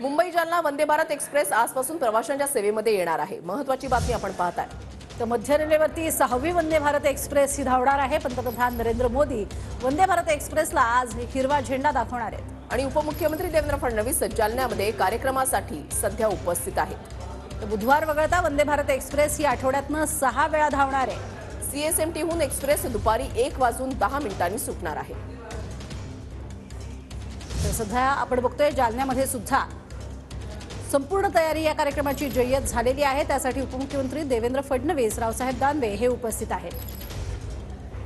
Mumbai Jalna Vande Bharat express आजपासून प्रवाशांच्या सेवेमध्ये येणार आहे। महत्त्वाची बातमी आपण पाहताय। तर मध्य रेल्वेवरती 6वी वंदे भारत एक्सप्रेस ही धावणार आहे। पंतप्रधान नरेंद्र मोदी वंदे भारत एक्सप्रेसला आज हिरवा झेंडा दाखवणार आहेत आणि उपमुख्यमंत्री देवेंद्र फडणवीस जालन्यामध्ये कार्यक्रमासाठी सध्या उपस्थित आहेत। तर बुधवार वगळता वंदे भारत एक्सप्रेस ही आठवड्यातनं 6 वेळा धावणार आहे। सीएसएमटीहून एक्सप्रेस दुपारी 1:10 सुटणार आहे। तर सध्या आपण बघतोय जालन्यामध्ये सुद्धा संपूर्ण तयारी या कार्यक्रमाची जय्यत झालेली आहे। त्यासाठी उपमुख्यमंत्री देवेंद्र फडणवीस, रावसाहेब दानवे हे उपस्थित आहेत।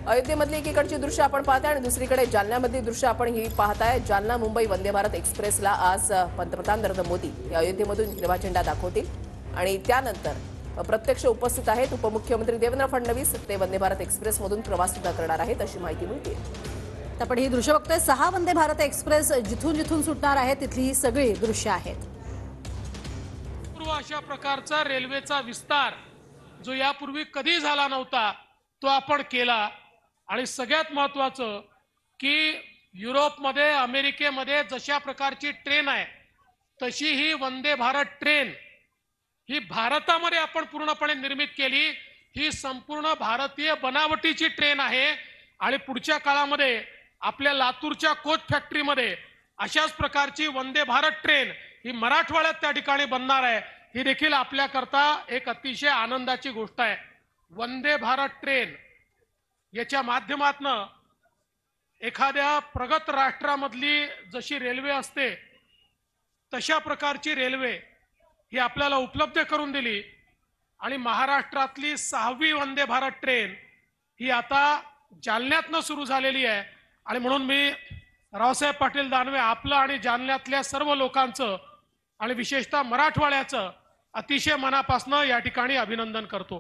अयोध्येमधली एकीकडची दृश्य आपण पाहताय आणि दुसरीकडे जालन्यामधली दृश्य आपण ही पाहताय। जालना मुंबई वंदे भारत एक्सप्रेसला आज पंतप्रधान नरेंद्र मोदी या अयोध्येमधून हिरवा झेंडा दाखवतील आणि त्यानंतर प्रत्यक्ष उपस्थित आहेत उपमुख्यमंत्री देवेंद्र फडणवीस। ते वंदे भारत एक्सप्रेसमधून प्रवास सुद्धा करणार आहेत अशी माहिती मिळते। आपण ही दृश्य बघतोय। 6 वंदे भारत एक्सप्रेस जिथून सुटणार आहे तिथली ही सगळी दृश्य आहेत। अशा प्रकारचा रेल्वेचा विस्तार जो यापूर्वी कधी झाला नव्हता तो आपण केला आणि सगळ्यात महत्त्वाचं की युरोपमध्ये, अमेरिकेमध्ये जशा प्रकारची ट्रेन आहे तशी ही वंदे भारत ट्रेन ही भारतामध्ये आपण पूर्णपणे निर्मित केली। ही संपूर्ण भारतीय बनावटीची ट्रेन आहे आणि पुढच्या काळामध्ये आपल्या लातूरच्या कोच फॅक्टरीमध्ये अशाच प्रकारची वंदे भारत ट्रेन ही मराठवाड्यात त्या ठिकाणी बनणार आहे। ही देखील आपल्याकरता एक अतिशय आनंदाची गोष्ट आहे। वंदे भारत ट्रेन याच्या माध्यमातून एखाद्या प्रगत राष्ट्रामधली जशी रेल्वे असते तशा प्रकारची रेल्वे ही आपल्याला उपलब्ध करून दिली आणि महाराष्ट्रातली 6वी वंदे भारत ट्रेन ही आता जालन्यातनं सुरू झालेली आहे। आणि म्हणून मी रावसाहेब पाटील दानवे आपलं आणि जालन्यातल्या सर्व लोकांचं आणि विशेषतः मराठवाड्याचं अतिशय मनापासून या ठिकाणी अभिनंदन करतो।